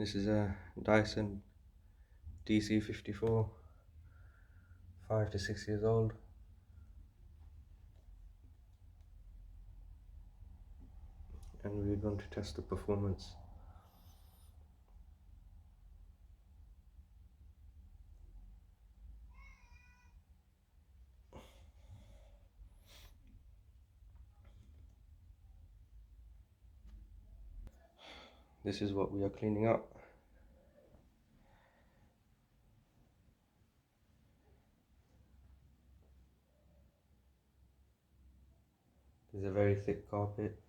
This is a Dyson DC54, 5 to 6 years old. And we're going to test the performance. This is what we are cleaning up. There's a very thick carpet.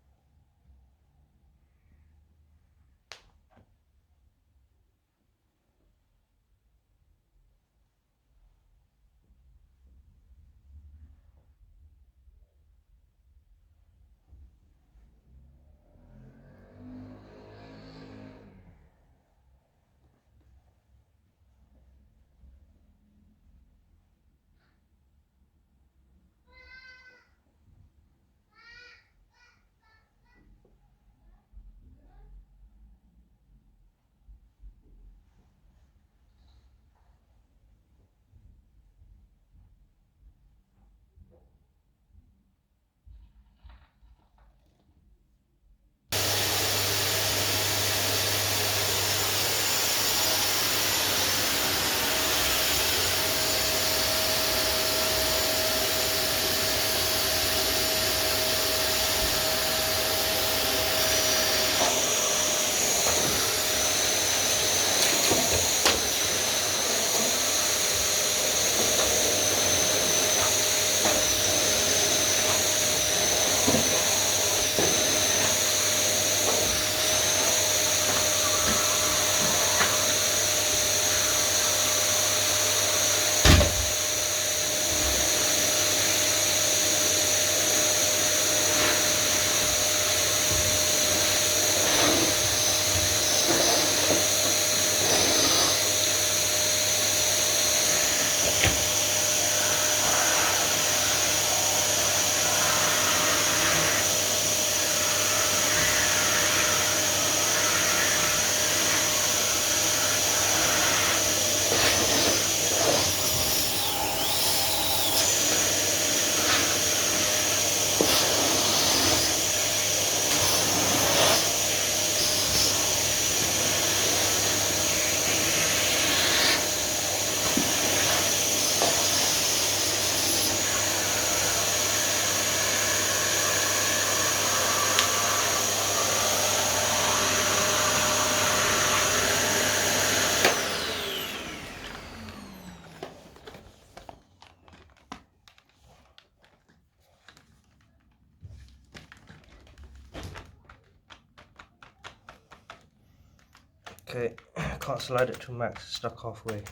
Okay, can't slide it to max, stuck halfway.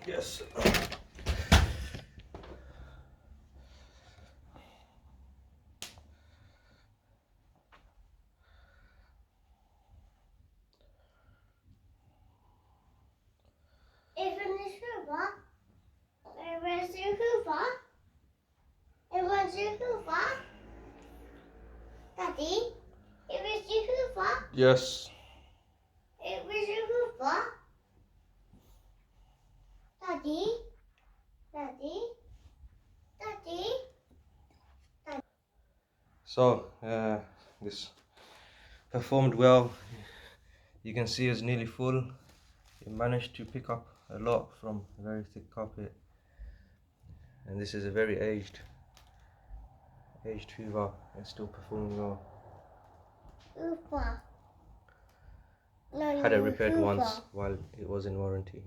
Yes. Even the Hoover. It was the Hoover. It was the Hoover. Daddy, it was the Hoover. Yes. It was the Hoover. Daddy, Daddy, Daddy. So this performed well. You can see it's nearly full. It managed to pick up a lot from a very thick carpet, and this is a very aged Hoover. It's still performing well. Hoover. Had it repaired once while it was in warranty.